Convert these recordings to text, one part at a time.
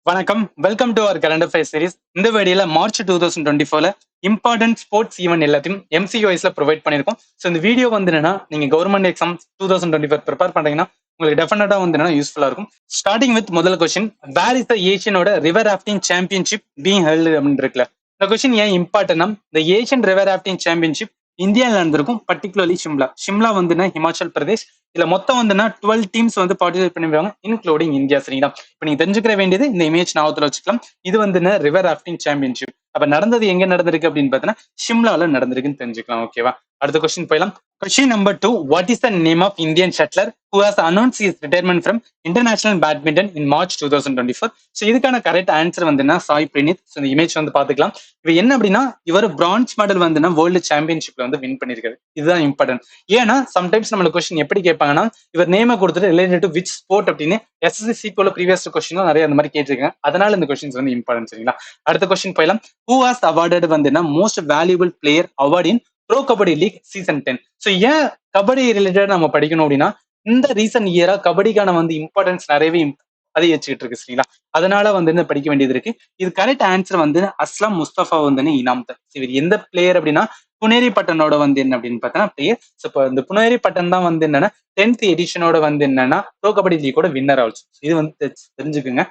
வணக்கம். Welcome to our current affairs series. இந்த வீடியோல மார்ச் 2024ல இம்பார்ட்டன்ட் ஸ்போர்ட்ஸ் ஈவென்ட் எல்லாத்தையும் MCQISல ப்ரொவைட் பண்ணியிருக்கோம். ஸோ இந்த வீடியோ வந்து என்னன்னா, நீங்க கவர்மெண்ட் எக்ஸாம் 2024 ப்ரிப்பேர் பண்றீங்கன்னா உங்களுக்கு டெஃபினட்டா வந்து என்னன்னா யூஸ்ஃபுல்லா இருக்கும். ஸ்டார்டிங் வித் முதல் கொஸ்டின், வேர் இஸ் த ஏஷியனோட river rafting championship being held அப்படின்னு இருக்குல்ல. இந்த கொஸ்டின் ஏன் இம்பார்ட்டன்ட்னா, இந்த ஏஷியன் ரிவர் ராஃப்டிங் சாம்பியன்ஷிப் இந்தியாவில் நடந்திருக்கும், பர்டிகுலர்லி ஷிம்லா வந்து ஹிமாச்சல் பிரதேஷ். இதுல மொத்தம் வந்து 12 டீம்ஸ் வந்து பார்ட்டிசிபேட் பண்ணிருக்காங்க, இன்க்ளூடிங் இந்தியா. சரிங்களா? இப்ப நீங்க தெரிஞ்சுக்கிற வேண்டியது, இந்த இமேஜ் ஞாபகத்துல வச்சுக்கலாம். இது வந்து ரிவர் ராஃப்டிங் சாம்பியன்ஷிப். அப்ப நடந்தது எங்க நடந்திருக்கு அப்படின்னு பார்த்தீங்கன்னா, ஷிம்லால நடந்திருக்குன்னு தெரிஞ்சுக்கலாம். ஓகேவா? அடுத்த கொஸ்டின் போயிடலாம். Question number 2, what is the name of Indian shuttler who has announced his retirement from international badminton in March 2024? So இதுக்கான கரெக்ட் ஆன்சர் வந்து சாய் பிரனீத். ஸோ இந்த இமேஜ் வந்து பாத்துக்கலாம். இப்போ என்ன அப்படின்னா, இவர் பிரான்ஸ் மெடல் வந்து வேர்ல்டு சாம்பியன்ஷிப்ல வந்து வின் பண்ணிருக்காரு. இதுதான் இம்பார்ட்டன்ட். ஏன்னா சம்டைம்ஸ் நம்மளுக்கு கொஸ்டின் எப்படி கேட்பாங்கன்னா, இவர் நேமை கொடுத்துட்டு ரிலேட்டட் டு விச் ஸ்போர்ட் அப்படின்னு SSC போல ப்ரீவியஸ் கொஸ்டின் நிறைய அந்த மாதிரி கேட்டிருக்காங்க. அதனால இந்த கொஸ்டின்ஸ் வந்து இம்பார்ட்டன்ட். சரிங்களா? அடுத்த கொஸ்டின் போயிடலாம். ஹூ வாஸ் அவார்டட் வந்து most valuable player award in pro kabaddi league season 10? So ஏன் கபடி ரிலேட்டட் நம்ம படிக்கணும் அப்படின்னா, இந்த ரீசன்ட் இயரா கபடிக்கான வந்து இம்பார்ட்டன்ஸ் நிறையவே அதிகரிச்சுட்டு இருக்கு. சரிங்களா? அதனால வந்து படிக்க வேண்டியது இருக்கு. இது கரெக்ட் ஆன்சர் வந்து அஸ்லாம் முஸ்தபா வந்து இனாம்தர். இவர் எந்த பிளேயர் அப்படின்னா, புனேரி பட்டனோட வந்து என்ன அப்படின்னு பார்த்தோன்னா பிளேயர். ஸோ இப்போ இந்த புனேரி பட்டன் தான் வந்து என்னன்னா 10th எடிஷனோட வந்து என்னன்னா ப்ரோ கபடி லீக்கோட வின்னர் ஆல்சோ. இது வந்து தெரிஞ்சுக்குங்க.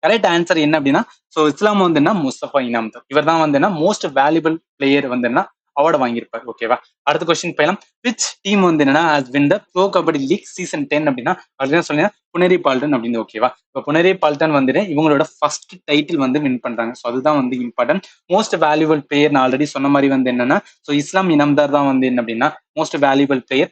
கரெக்ட் ஆன்சர் என்ன அப்படின்னா, ஸோ இஸ்லாம் வந்து முஸ்தபா இனாம்தர். இவர் தான் வந்து மோஸ்ட் வேல்யூபிள் பிளேயர் வந்து அவார்டு வாங்கியிருப்பார். ஓகேவா? அடுத்த கொஸ்டின் போயிடலாம். விச் டீம் வந்து has win the pro kabaddi league season 10 அப்படின்னா, அதுதான் சொன்னீங்கன்னா புனேரி பால்டன் அப்படின்னு. ஓகேவா? இப்போ புனேரி பால்டன் வந்து இவங்களோட ஃபர்ஸ்ட் டைட்டில் வந்து வின் பண்றாங்க. ஸோ அதுதான் வந்து இம்பார்ட்டன்ட். மோஸ்ட் வேல்யூபிள் பிளேயர் நான் ஆல்ரெடி சொன்ன மாதிரி வந்து என்னன்னா, ஸோ இஸ்லாம் இனாம்தார் தான் வந்து என்ன அப்படின்னா most valuable player.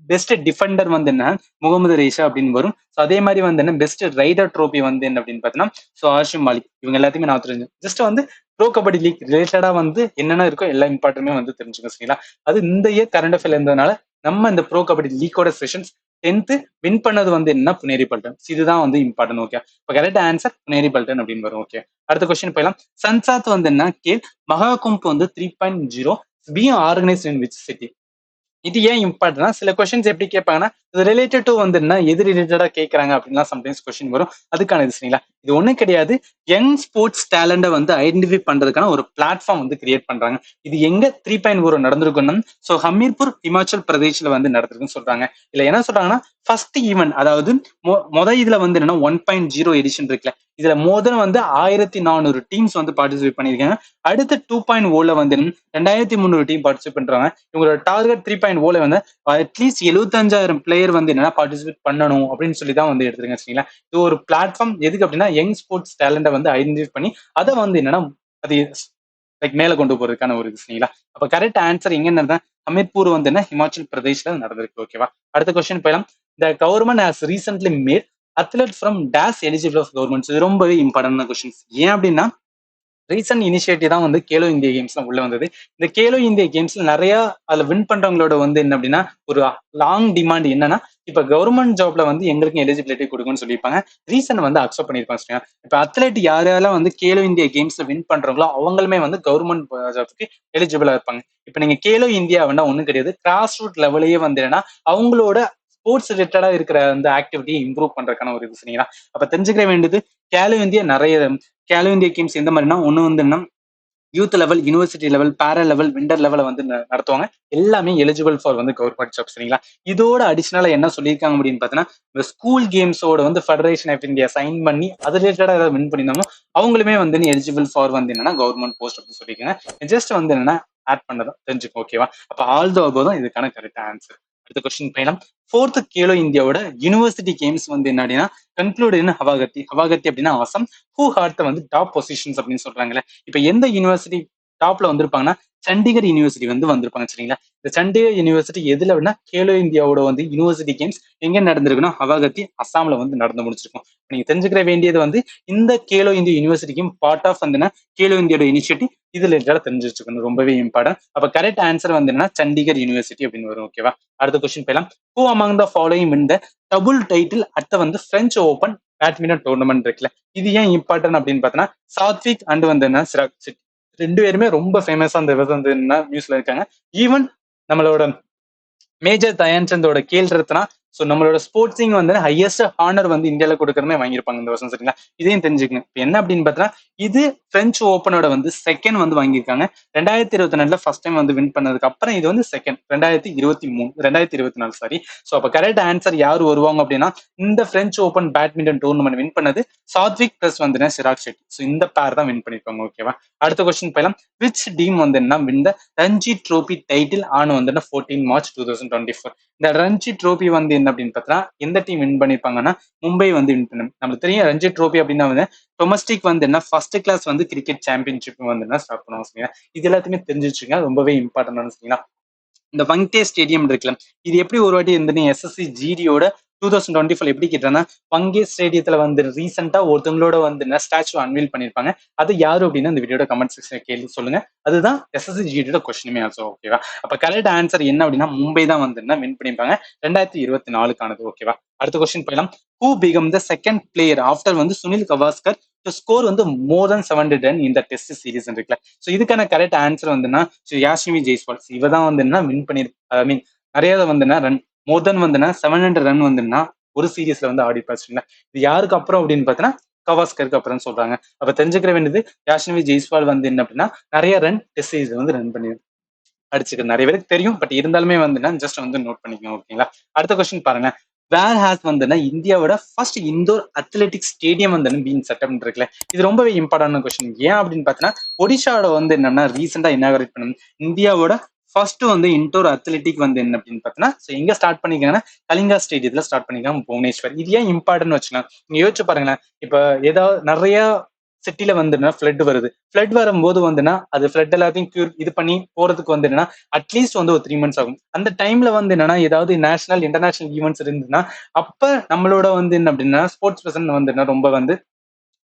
Best Defender வந்து என்ன முகமது ரேஷா அப்படின்னு வரும். ஸோ அதே மாதிரி வந்து என்ன பெஸ்ட் ரைடர் ட்ரோபி வந்து என்ன அப்படின்னு பார்த்தீங்கன்னா, ஸோ ஆஷிம் மாலிக். இவங்க எல்லாத்தையுமே நான் தெரிஞ்சு ஜஸ்ட் வந்து ப்ரோ கபடி லீக் ரிலேட்டடா வந்து என்னென்ன இருக்கோ எல்லா இம்பார்ட்டன்மே வந்து தெரிஞ்சுக்க. சரிங்களா? அது இந்த இயர் கரண்ட் அஃபேர் இருந்ததுனால நம்ம இந்த ப்ரோ கபடி லீக்கோட செஷன்ஸ் 10th வின் பண்ணது வந்து என்ன புனேரி பல்டன். இதுதான் வந்து இம்பார்ட்டன். ஓகே, இப்போ கரெக்ட் ஆன்சர் புனேரி பல்டன் அப்படின்னு வரும். ஓகே, அடுத்த கொஸ்டின் போயிடலாம். சன்சாத் வந்து என்ன கேள் மகாகும்ப் வந்து 3.0 being organised in which city? இது ஏன் இம்பார்ட்டன்ட்னா, சில கொஸ்டின்ஸ் எப்படி கேட்பாங்கன்னா, இது ரிலேட்டட் டு வந்து எது ரிலேட்டடா கேட்கறாங்க அப்படின்லாம் சம்டைம்ஸ் கொஸ்டின் வரும். அதுக்கான இது. சரிங்களா? இது ஒண்ணும் கிடையாது. யங் ஸ்போர்ட்ஸ் டேலண்ட வந்து ஐடென்டிஃபை பண்றதுக்கான ஒரு பிளாட்ஃபார்ம் வந்து கிரியேட் பண்றாங்க. இது எங்க 3.0 நடந்திருக்குன்னா, ஸோ ஹமீர்பூர் ஹிமாச்சல் பிரதேஷ்ல வந்து நடந்திருக்குன்னு சொல்றாங்க. இல்ல என்ன சொல்றாங்கன்னா, ஃபர்ஸ்ட் ஈவென்ட், அதாவது இதுல வந்து என்னன்னா 1.0 எடிஷன் இருக்குல்ல, இதுல வந்து 1400 டீம்ஸ் வந்து பார்ட்டிசிபேட் பண்ணிருக்காங்க. அடுத்து 2.0ல வந்து 2300 டீம் பார்ட்டிசிபேட் பண்றாங்க. இவங்களோட டார்கெட் 3.0ல வந்து அட்லீஸ்ட் 75,000 பிளேயர் வந்து என்னன்னா பார்ட்டிசிபேட் பண்ணணும் அப்படின்னு சொல்லி தான் வந்து எடுத்துருங்க. சரிங்களா? இது ஒரு பிளாட்ஃபார்ம். எதுக்கு அப்படின்னா, யங் ஸ்போர்ட்ஸ் டேலண்ட வந்து ஐடென்டிஃபை பண்ணி அதை வந்து என்னன்னா அது லைக் மேல கொண்டு போறதுக்கான ஒரு இது. சரிங்களா? அப்ப கரெக்ட் ஆன்சர் எங்க நடந்தா ஹமீர்பூர் வந்து ஹிமாச்சல் பிரதேஷ்ல நடந்திருக்கு. ஓகேவா? அடுத்த கொஸ்டின் போயிடலாம். The government has recently made athlete from days eligible of government. இது ரொம்பவே இம்பார்ட்டன்ட் கொஸ்டின்ஸ். ஏன் அப்படின்னா, ரீசன்ட் இனிஷியேட்டிவ் தான் வந்து கேலோ இந்தியா கேம்ஸ்ல உள்ள வந்தது. இந்த கேலோ இந்தியா கேம்ஸ்ல நிறைய அதுல வின் பண்றவங்களோட வந்து என்ன அப்படின்னா, ஒரு லாங் டிமாண்ட் என்னன்னா, இப்ப கவர்மெண்ட் ஜாப்ல வந்து எங்களுக்கும் எலிஜிபிலிட்டி கொடுக்கும்னு சொல்லியிருப்பாங்க. ரீசன் வந்து அக்செப்ட் பண்ணிருப்பாங்க. இப்ப அத்லெட் யாரெல்லாம் வந்து கேலோ இந்தியா கேம்ஸ்ல வின் பண்றாங்களோ அவங்களுமே வந்து கவர்மெண்ட் ஜாப்க்கு எலிஜிபிளா இருப்பாங்க. இப்ப நீங்க கேலோ இந்தியா வேணா ஒண்ணும் கிடையாது, கிராஸ் ரூட் லெவலையே வந்து என்னன்னா அவங்களோட ஸ்போர்ட்ஸ் ரிலேட்டடா இருக்கிற அந்த ஆக்டிவிட்டியை இம்ப்ரூவ் பண்றதுக்கான ஒரு இது. சரிங்களா? அப்ப தெரிஞ்சுக்க வேண்டியது, கேலோ இந்தியா நிறைய கேலோ இந்தியா கேம்ஸ் எந்த மாதிரினா, ஒண்ணு வந்து என்ன யூத் லெவல், யூனிவர்சிட்டி லெவல், பேரா லெவல், விண்டர் லெவல வந்து நடத்துவாங்க. எல்லாமே எலிஜிபிள் ஃபார் வந்து கவர்மெண்ட் ஜாப். சரிங்களா? இதோட அடிஷனலா என்ன சொல்லியிருக்காங்க அப்படின்னு பார்த்தீங்கன்னா, இந்த ஸ்கூல் கேம்ஸோட வந்து ஃபெடரேஷன் ஆஃப் இந்தியா சைன் பண்ணி அது ரிலேட்டடா ஏதாவது வின் பண்ணியிருந்தாலும் அவங்களுமே வந்து எலிஜிபிள் ஃபார் வந்து என்னன்னா கவர்மெண்ட் போஸ்ட் அப்படின்னு சொல்லியிருக்காங்க. ஜஸ்ட் வந்து என்னன்னா ஆட் பண்ணதான் தெரிஞ்சுக்கோ. ஓகேவா? அப்ப ஆல் த அபோவ் தான் இதுக்கான கரெக்ட் ஆன்சர். அடுத்த கொஸ்டின் போயிடலாம். 4th கேலோ இந்தியாவோட யூனிவர்சிட்டி கேம்ஸ் வந்து என்ன அப்படின்னா கன்க்ளூட் இன் ஹவாகத்தி. ஹவாகத்தி அப்படின்னா அசம். ஹூ ஹார்ட் வந்து டாப் பொசிஷன்ஸ் அப்படின்னு சொல்றாங்களே. இப்ப எந்த யூனிவர்சிட்டி டாப்ல வந்திருப்பாங்கன்னா, சண்டிகர் யூனிவர்சிட்டி வந்து வந்திருப்பாங்க. சரிங்களா? இந்த சண்டிகர் யூனிவர்சிட்டி எதுல அப்படின்னா கேலோ இந்தியாவோட வந்து யூனிவர்சிட்டி கேம்ஸ் எங்க நடந்திருக்குன்னா ஹவாகத்தி, அஸ்ஸாம்ல வந்து நடந்து முடிச்சிருக்கும். நீங்க தெரிஞ்சுக்கிற வேண்டியது வந்து, இந்த கேலோ இந்தியா யூனிவர்சிட்டிக்கும் பார்ட் ஆஃப் வந்து கேலோ இந்தியாவோட இனிஷியேட்டிவ் இதுல தெரிஞ்சு வச்சுக்கணும். ரொம்பவே இம்பார்ட்டன்ட். அப்ப கரெக்ட் ஆன்சர் வந்து சண்டிகர் யூனிவர்சிட்டி அப்படின்னு வரும். ஓகேவா? அடுத்த கொஸ்டின் போயிடலாம். Who among the following win the double title at வந்து பிரெஞ்சு ஓபன் பேட்மிண்டன் டோர்னமெண்ட் இருக்குல்ல, இது ஏன் இம்பார்ட்டன்ட் அப்படின்னு பார்த்தோன்னா, சாத்விக் அண்ட் வந்து சிராக் செட்டி ரெண்டு பேருமே ரொம்ப ஃபேமஸா அந்த வந்து நியூஸ்ல இருக்காங்க. ஈவன் நம்மளோட மேஜர் தயான்சந்தோட கேல் ரத்னா ஸோ நம்மளோட ஸ்போர்ட்ஸிங் வந்து ஹையஸ்ட் ஹானர் வந்து இந்தியாவில் கொடுக்கறமே வாங்கியிருப்பாங்க இந்த வருஷம் சரிங்களா. இதையும் தெரிஞ்சுக்கணும். இப்போ என்ன அப்படின்னு பார்த்தா இது பிரெஞ்சு ஓப்பனோட வந்து செகண்ட் வந்து வாங்கியிருக்காங்க. 2024 ஃபர்ஸ்ட் டைம் வந்து வின் பண்ணதுக்கு அப்புறம் இது வந்து செகண்ட் 2024 சாரி. ஸோ அப்போ கரெக்ட் ஆன்சர் யார் வருவாங்க அப்படின்னா இந்த French open badminton tournament win பண்ணது சாத்விக் பிளஸ் வந்து சிராக் ஷெட்டி. ஸோ இந்த பேர் தான் வின் பண்ணிருப்பாங்க. ஓகேவா. அடுத்த கொஸ்டின் போயிடலாம். விச் டீம் வந்து win the Ranji trophy title on வந்து 14 மார்ச் 2024. இந்த ரஞ்சி ட்ரோபி வந்து என்ன அப்படின்னு பார்த்தா எந்த டீம் வின் பண்ணிருப்பாங்கன்னா மும்பை வந்து வின் பண்ணு. நமக்கு தெரியும் ரஞ்சி ட்ரோபி அப்படின்னா வந்து டொமஸ்டிக் வந்து என்ன ஃபர்ஸ்ட் கிளாஸ் வந்து கிரிக்கெட் சாம்பியன்ஷிப் வந்து ஸ்டார்ட் பண்ணுவாங்க சரிங்களா. இது எல்லாத்தையுமே தெரிஞ்சு வச்சுங்க, ரொம்பவே இம்பார்ட்டன்டான சரிங்களா. இந்த வங்கே ஸ்டேடியம் இருக்குல்ல, இது எப்படி ஒரு வாட்டி இந்த எஸ்எஸ்சி ஜிடியோட 2024 எப்படி கேட்டாங்கன்னா வங்கே ஸ்டேடியத்துல வந்து ரீசெண்டா ஒருத்தவங்களோட வந்து ஸ்டாச்சு அன்வீல் பண்ணிருப்பாங்க. அது யாரு அப்படின்னு இந்த வீடியோட கமெண்ட் செக்ஷன் கேள்வி சொல்லுங்க. அதுதான் எஸ்எஸ்சி ஜிடியோட கொஸ்டினுமே ஆல்சோ. ஓகேவா. அப்ப கரெக்ட் ஆன்சர் என்ன அப்படின்னா மும்பை தான் வந்து வின் பண்ணிருப்பாங்க 2024. ஓகேவா. அடுத்த கொஸ்டின் போயிடலாம். Who become the second player after வந்து சுனில் கவாஸ்கர் டு ஸ்கோர் வந்து மோர் தென் 700 ரன் இந்த டெஸ்ட் சீரிஸ் இருக்குல்ல. ஸோ இதுக்கான கரெக்ட் ஆன்சர் வந்துன்னா யாஷிமி ஜெய்ஸ்வால். இவ தான் வந்து வின் பண்ணி ஐ மீன் நிறைய வந்து ரன் மோர் தென் வந்து 700 ரன் வந்துன்னா ஒரு சீரீஸ்ல வந்து ஆடி பாச்சுங்களா. இது யாருக்கு அப்புறம் அப்படின்னு பார்த்தீங்கன்னா கவாஸ்கருக்கு அப்புறம் சொல்றாங்க. அப்ப தெரிஞ்சுக்கிற வேண்டியது யாஷிமி ஜெய்ஸ்வால் வந்து என்ன அப்படின்னா நிறைய ரன் டெஸ்ட் சீரீஸ் வந்து ரன் பண்ணி அடிச்சுக்க நிறைய பேருக்கு தெரியும். பட் இருந்தாலுமே வந்து ஜஸ்ட் வந்து நோட் பண்ணிக்கோங்க. ஓகேங்களா. அடுத்த கொஸ்டின் பாருங்க. வேர் ஹாஸ் வந்து இந்தியாவோட ஃபர்ஸ்ட் இண்டோர் அத்லெட்டிக் ஸ்டேடியம் வந்து பீன் செட்டப் இருக்குல்ல. இது ரொம்பவே இம்பார்ட்டன்டான கொஸ்டின். ஏன் அப்படின்னு பார்த்தீங்கன்னா ஒடிஷாவோட வந்து என்னன்னா ரீசெண்டா இனாகரேட் பண்ணணும் இந்தியாவோட ஃபர்ஸ்ட் வந்து இன்டோர் அத்லெட்டிக் வந்து என்ன அப்படின்னு பார்த்தீங்கன்னா எங்க ஸ்டார்ட் பண்ணிருக்காங்கன்னா கலிங்கா ஸ்டேடியத்துல ஸ்டார்ட் பண்ணிருக்காங்க புவனேஸ்வர். இது ஏன் இம்பார்ட்டன் வச்சுக்கலாம். நீங்க யோசிச்சு பாருங்களேன். இப்ப ஏதாவது நிறைய சிட்டில வந்துன்னா ஃபிளட் வருது. ஃபிளட் வரும்போது வந்துன்னா அது ஃபிளட் எல்லாத்தையும் கியூர் இது பண்ணி போறதுக்கு வந்து என்னன்னா அட்லீஸ்ட் வந்து ஒரு 3 months ஆகும். அந்த டைம்ல வந்து என்னன்னா ஏதாவது நேஷனல் இன்டர்நேஷனல் ஈவெண்ட்ஸ் இருந்துன்னா அப்ப நம்மளோட வந்து என்ன அப்படின்னா ஸ்போர்ட்ஸ் பர்சன் வந்து ரொம்ப வந்து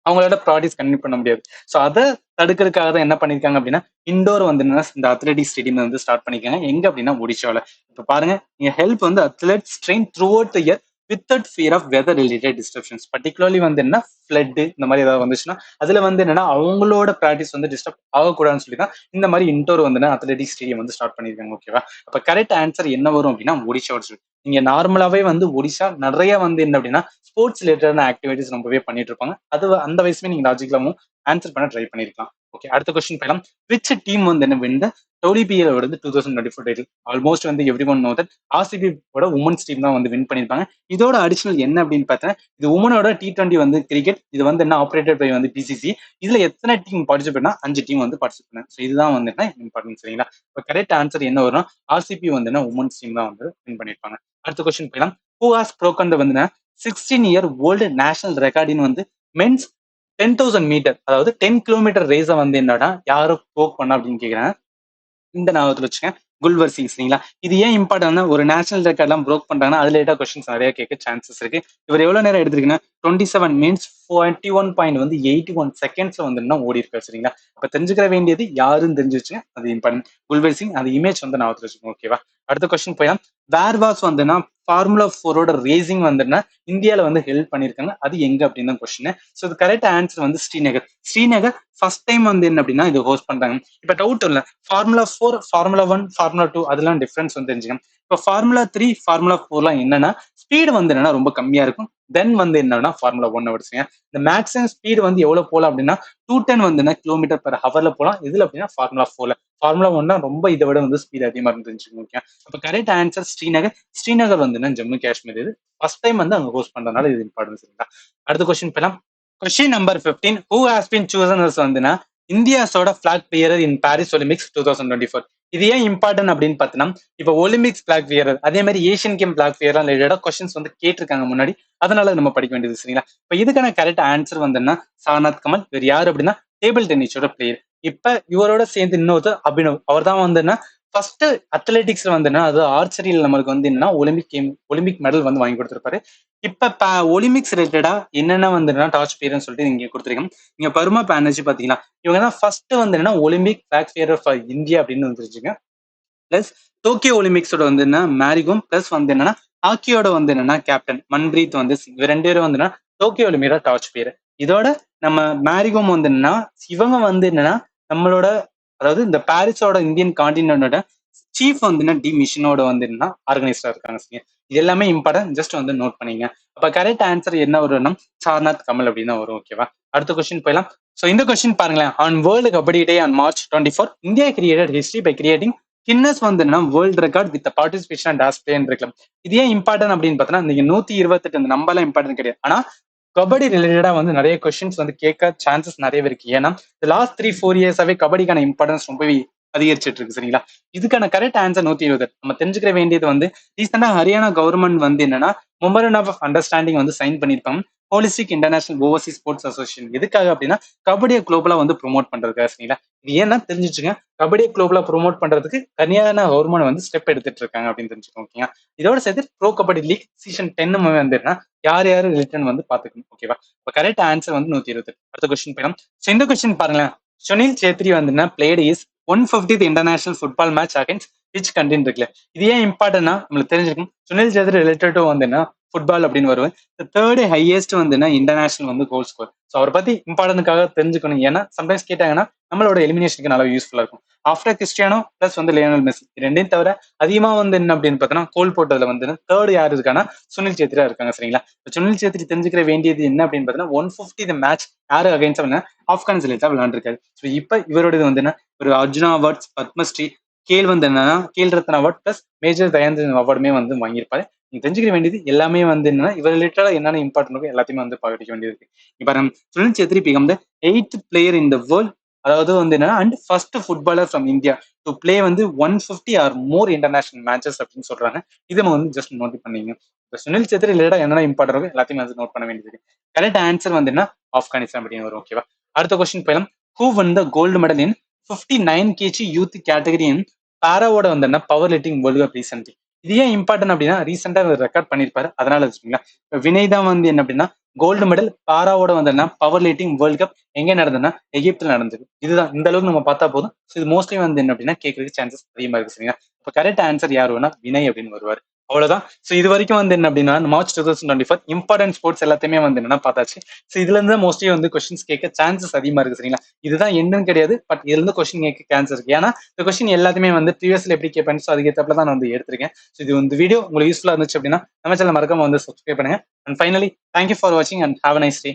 அவங்களோட ப்ராக்டிஸ் கண்டினியூ பண்ண முடியாது. ஸோ அதை தடுக்கிறதுக்காக தான் என்ன பண்ணிருக்காங்க அப்படின்னா இண்டோர் வந்து இந்த அத்லெட்டிக் ஸ்டேடியம் வந்து ஸ்டார்ட் பண்ணிருக்காங்க. எங்க அப்படின்னா ஒடிஷாவில். இப்போ பாருங்க நீங்க ஹெல்ப் வந்து athletes train throughout the year without fear of weather related disruptions. Particularly வந்து என்ன ஃபிளட் இந்த மாதிரி ஏதாவது வந்துச்சுன்னா அதுல வந்து என்னன்னா அவங்களோட ப்ராக்டிஸ் வந்து டிஸ்டர்ப் ஆகக்கூடாதுன்னு சொல்லி தான் இந்த மாதிரி இண்டோர் வந்து அத்லெட்டிக் ஸ்டேடியம் வந்து ஸ்டார்ட் பண்ணிருக்காங்க. ஓகேவா. அப்ப கரெக்ட் ஆன்சர் என்ன வரும் அப்படின்னா ஒடிஷா. நீங்க நார்மலாவே வந்து ஒடிஷா நிறைய வந்து என்ன அப்படின்னா ஸ்போர்ட்ஸ் ரிலேட்டடான ஆக்டிவிட்டிஸ் ரொம்பவே பண்ணிட்டு இருப்பாங்க. அது அந்த வயசுமே நீங்க லாஜிக்கலாவும் ஆன்சர் பண்ண ட்ரை பண்ணிருக்கலாம். ஓகே. அடுத்த கொஸ்டின் போயிடலாம். விச் டீம் வந்து என்ன வின் WBL வந்து 2024 டைட்டில். ஆல்மோஸ்ட் வந்து every one know that RCB women's team தான் வந்து வின் பண்ணிருப்பாங்க. இதோட அடிஷனல் என்ன அப்படின்னு பார்த்தா இது உமனோட T20 வந்து கிரிக்கெட். இது வந்து என்ன ஆப்ரேட்டட் பை வந்து BCCI. இதுல எத்தனை டீம் பார்ட்டிசிபேட்னா 5 டீம் வந்து பார்ட்டிசிபேட். ஸோ இதுதான் வந்து என்ன இம்பார்ட்டன்ஸ் சரிங்களா. இப்போ கரெக்ட் ஆன்சர் என்ன வரும் RCB வந்து என்ன உமன்ஸ் டீம் தான் வந்து வின் பண்ணிருப்பாங்க. அடுத்த கொஸ்டின் போயிடலாம். ஹூ ஹாஸ் broken the வந்து 16-year வேர்ல்டு நேஷனல் ரெக்கார்டின் வந்து மென்ஸ் 10,000 மீட்டர் அதாவது 10 கிலோமீட்டர் ரேஸை வந்து என்னடா யாரும் ப்ரோக் பண்ண அப்படின்னு கேட்கிறேன். இந்த ஞாபகத்தில் வச்சுக்கேன் குல்வர் சிங் சரிங்களா. இது ஏன் இம்பார்ட்டன்ட்னா ஒரு நேஷனல் ரெக்கார்ட் எல்லாம் ப்ரோக் பண்றாங்கன்னா அது லேட்டா கொஸ்டின்ஸ் நிறைய கேட்க சான்சஸ் இருக்கு. இவர் எவ்வளவு நேரம் எடுத்திருக்குன்னா 27 மீன்ஸ் 41.81 செகண்ட்ஸ்ல வந்து ஓடி இருக்காரு சரிங்களா. அப்ப தெரிஞ்சுக்கிற வேண்டியது யாருன்னு தெரிஞ்சு வச்சுங்க, அது இம்பார்ட்டன்ட். குல்வர் சிங் அந்த இமேஜ் வந்து ஞாபகத்தில் வச்சுக்கோங்க. ஓகேவா. அடுத்த கொஸ்டின் போயலாம். வேர் வாஸ் வந்துன்னா ஃபார்முலா 4 ரேசிங் வந்துன்னா இந்தியாவில வந்து ஹெல்ப் பண்ணிருக்காங்க. அது எங்க அப்படின்னு தான் கொஸ்டின். ஸோ இது கரெக்ட் ஆன்சர் வந்து ஸ்ரீநகர் ஃபர்ஸ்ட் டைம் வந்து என்ன அப்படின்னா இது ஹோஸ்ட் பண்றாங்க. இப்ப டவுட் இல்லை ஃபார்முலா 4 ஃபார்முலா 1 ஃபார்முலா 2 அதெல்லாம் டிஃபரன்ஸ் வந்து தெரிஞ்சுக்கணும். இப்போ ஃபார்முலா 3 ஃபார்முலா 4 என்னன்னா ஸ்பீடு வந்து என்னன்னா ரொம்ப கம்மியா இருக்கும். தென் வந்து என்னன்னா ஃபார்முலா 1 வச்சுங்க. இந்த மேக்ஸிமம் ஸ்பீடு வந்து எவ்வளவு போகலாம் அப்படின்னா 210 வந்து கிலோமீட்டர் பெர் ஹவர்ல போகலாம். இதுல அப்படின்னா ஃபார்முலா 4 ஃபார்முலா 1 ரொம்ப இதை விட வந்து ஸ்பீட் அதிகமா இருந்துச்சு. ஓகே. அப்ப கரெக்ட் ஆன்சர் ஸ்ரீநகர் வந்து ஜம்மு காஷ்மீர். இது ஃபர்ஸ்ட் டைம் வந்து அங்க ஹோஸ்ட் பண்றதுனால இது இம்பார்ட்டன்ஸ் இருக்கா. அடுத்த கொஸ்டின் போலாம். Question number 15. Who has been chosen வந்துன்னா இந்தியாஸோட flag bearer in Paris Olympics 2024. இது ஏன் இம்பார்ட்டன் அப்படின்னு பார்த்தீங்கன்னா இப்போ ஒலிம்பிக்ஸ் பிளாக் பியரர் அதே மாதிரி ஏஷியன் கேம் பிளாக் பியர் ரிலேட்டடா கொஸ்டின்ஸ் வந்து கேட்டிருக்காங்க முன்னாடி. அதனால நம்ம படிக்க வேண்டியது சரிங்களா. இப்போ இதுக்கான கரெக்ட் ஆன்சர் வந்துன்னா சாரநாத் கமல். வேறு யாரு அப்படின்னா டேபிள் டென்னிஸோட பிளேயர். இப்ப இவரோட சேர்ந்து இன்னொருத்தர் அபினவ். அவர் தான் வந்துன்னா ஃபர்ஸ்ட் அத்லெட்டிக்ஸ்ல வந்துன்னா அது ஆர்ச்சரியில் நம்மளுக்கு வந்து என்னன்னா ஒலிம்பிக் மெடல் வந்து வாங்கி கொடுத்திருப்பாரு. இப்ப ஒலிம்பிக்ஸ் ரிலேட்டடா என்னென்ன வந்துன்னா டார்ச் பியர்னு சொல்லிட்டு நீங்க கொடுத்துருக்கீங்க. நீங்க பருமா பானர்ஜி பாத்தீங்கன்னா இவங்க தான் ஃபர்ஸ்ட் வந்து என்னன்னா Olympic flag bearer for India அப்படின்னு வந்துருச்சுங்க. பிளஸ் டோக்கியோ ஒலிம்பிக்ஸோட வந்து என்ன மேரிகோம் பிளஸ் வந்து என்னன்னா ஹாக்கியோட வந்து என்னன்னா கேப்டன் மன்பிரீத் வந்து இவங்க 2 பேரும் வந்து டோக்கியோ ஒலிம்பிக்கோட டார்ச் பியர். இதோட நம்ம மேரிகோம் வந்து என்னன்னா இவங்க வந்து என்னன்னா நம்மளோட அதாவது இந்த பாரிஸோட இந்தியன் கான்டினென்டோட சீஃப் வந்து டி மிஷனோட வந்து ஆர்கனைஸ்டா இருக்காங்க சரியா. இது எல்லாமே இம்பார்ட்டன்ட், ஜஸ்ட் வந்து நோட் பண்ணீங்க. அப்ப கரெக்ட் ஆன்சர் என்ன வரும்னா சார்நாத் கமல் அப்படின்னு தான் வரும். ஓகேவா, அடுத்த கொஸ்டின் போயிடலாம். ஸோ இந்த கொஸ்டின் பாருங்களேன். On world kabaddi day on March 24 India created history by creating Guinness வந்து world record with participation and dash blank இருக்கலாம். இது ஏன் இம்பார்ட்டன் அப்படின்னு பார்த்தோன்னா, நீங்க 128 இந்த நம்பர்லாம் இம்பார்ட்டன் கிடையாது. ஆனா கபடி ரிலேட்டடா வந்து நிறைய கொஸ்டின்ஸ் வந்து கேட்க சான்சஸ் நிறையவே இருக்கு. ஏன்னா லாஸ்ட் 3-4 இயர்ஸாவே கபடிக்கான இம்பார்ட்டன்ஸ் ரொம்பவே அதிகரிச்சிட்டு இருக்கு சரிங்களா. இதுக்கான கரெக்ட் ஆன்சர் 120. நம்ம தெரிஞ்சுக்கிற வேண்டியது வந்து ரீசெண்டா ஹரியானா கவர்மெண்ட் வந்து என்னன்னா மெமரண்டம் ஆஃப் அண்டர்ஸ்டாண்டிங் வந்து சைன் பண்ணிருப்பாங்க holistic international Overseas sports association. எதுக்காக அப்படின்னா கபடியை குளோபலா வந்து ப்ரொமோட் பண்றதுக்காக சரிங்களா. இது ஏன்னா தெரிஞ்சுச்சுங்க, கபடியை குளோபலா ப்ரொமோட் பண்றதுக்கு ஹரியானா கவர்மெண்ட் வந்து ஸ்டெப் எடுத்துட்டு இருக்காங்க அப்படின்னு தெரிஞ்சுக்கோங்க. ஓகேங்களா, இதோட சேர்த்து ப்ரோ கபடி லீக் சீசன் 10 வந்து யார் யாரு ரிலேட்டன் வந்து பாத்துக்கணும். ஓகேவா, இப்போ கரெக்ட் ஆன்சர் வந்து 120. அடுத்த கொஸ்டின் போயிடும். ஸோ இந்த கொஸ்டின் பாருங்களேன். சுனில் சேத்ரி வந்து played is 150th international football match against which கண்ட்ரின்னு இருக்குல்ல. இது ஏன் இம்பார்ட்டன்ட்னா நம்மளுக்கு தெரிஞ்சிருக்கும். சுனில் சேத்ரி ரிலேட்டட் டு வந்து ஃபுட்பால் அப்படின்னு வருவேன். தேர்ட் ஹையஸ்ட் வந்து இன்டர்நேஷனல் வந்து கோல் ஸ்கோர். ஸோ அவரை பத்தி இம்பார்ட்டன்ட்காக தெரிஞ்சுக்கணும். ஏன்னா சம்டைம்ஸ் கேட்டாங்கன்னா நம்மளோட எலிமினேஷனுக்கு நல்லா யூஸ்ஃபுல்லா இருக்கும். ஆஃப்டர் கிறிஸ்டியானோ பிளஸ் வந்து லியோனல் மெஸ்ஸி ரெண்டையும் தவிர அதிகமா வந்து என்ன அப்படின்னு பார்த்தோன்னா கோல் போட்டதுல வந்து தேர்ட் யார் இருக்கான்னா சுனில் சேத்ரியா இருக்காங்க சரிங்களா. சுனில் சேத்ரி தெரிஞ்சுக்கிற வேண்டியது என்ன அப்படின்னு பார்த்தோன்னா 150 மேட்ச் யாரு அகைன்ஸ்ட் ஆப்கானிஸ்தான் விளையாண்டுருக்காரு. ஸோ இப்ப இவரோடது வந்து ஒரு அர்ஜுனா அவார்ட்ஸ், பத்மஸ்ரீ, கேல் வந்து என்னன்னா Khel Ratna award plus Major Dhyan Chand அவார்டுமே வந்து வாங்கியிருப்பாரு. நீங்க தெரிஞ்சுக்க வேண்டியது எல்லாமே வந்து என்னன்னா இவர் ரிலேட்டடா என்னென்ன இம்பார்ட்டன்ட் எல்லாத்தையுமே வந்து படிக்க வேண்டியது இருக்கு. இப்ப Sunil Chhetri become the 8th player in the world, அதாவது வந்து என்னன்னா and first footballer from India to play வந்து 150 ஆர் மோர் இன்டர்நேஷனல் மேட்சஸ் அப்படின்னு சொல்றாங்க. இதை நம்ம வந்து ஜஸ்ட் நோட் பண்ணீங்க. இப்போ சுனில் சேத்ரி ரிலேட்டடா என்னென்ன இம்பார்ட்டன் எல்லாத்தையுமே வந்து நோட் பண்ண வேண்டியது. கரெக்ட் ஆன்சர் வந்து என்ன ஆப்கானிஸ்தான் அப்படின்னு வரும். ஓகேவா, அடுத்த கொஸ்டின் போயிடலாம். Who won the gold medal in 59 kg youth category in பாராவோட வந்து என்ன powerlifting world cup recently. இது ஏன் இம்பார்ட்டன் அப்படின்னா ரீசெண்டா ரெக்கார்ட் பண்ணிருப்பாரு, அதனால வச்சுக்கோங்களா. வினய் தான் வந்து என்ன அப்படின்னா கோல்டு மெடல் பாராவோட வந்து பவர் லிஃப்டிங் வேர்ல்டு கப் எங்க நடந்ததுன்னா எகிப்துல நடந்தது. இதுதான் இந்த அளவுக்கு நம்ம பார்த்தா போதும். இது மோஸ்ட்லி வந்து என்ன அப்படின்னா கேட்கறதுக்கு சான்சஸ் அதிகமா இருக்கு சரிங்களா. இப்போ கரெக்ட் ஆன்சர் யார் வேணா வினய் அப்படின்னு வருவார். அவ்வளவுதான். ஸோ இது வரைக்கும் வந்து என்ன அப்படின்னா March 2024 இம்பார்ட்டன்ட் ஸ்போர்ட்ஸ் எல்லாத்தையுமே வந்து என்னன்னா பார்த்தாச்சு. ஸோ இதுல இருந்து மோஸ்ட்லி வந்து கொஸ்டின்ஸ் கேட்க சான்சஸ் அதிகமா இருக்கு சரிங்களா. இதுதான் என்னன்னு கிடையாது, பட் இதுல இருந்து கொஸ்டின் கேட்க சான்ஸ் இருக்கு. ஏன்னா இந்த கொஸ்டின் எல்லாத்தையுமே வந்து ப்ரீவியஸ்ல எப்படி கேட்பேன், ஸோ அதுக்கேற்றப்பல தான் நான் வந்து எடுத்திருக்கேன். ஸோ இது வந்து வீடியோ உங்களுக்கு யூஸ்ஃபுல்லா இருந்துச்சு அப்படின்னா நம்ம சேனல் மறக்காம வந்து சப்ஸ்கிரைப் பண்ணுங்க. அண்ட் ஃபைனலி தேங்க்யூ ஃபார் வாட்சிங் and have a nice day.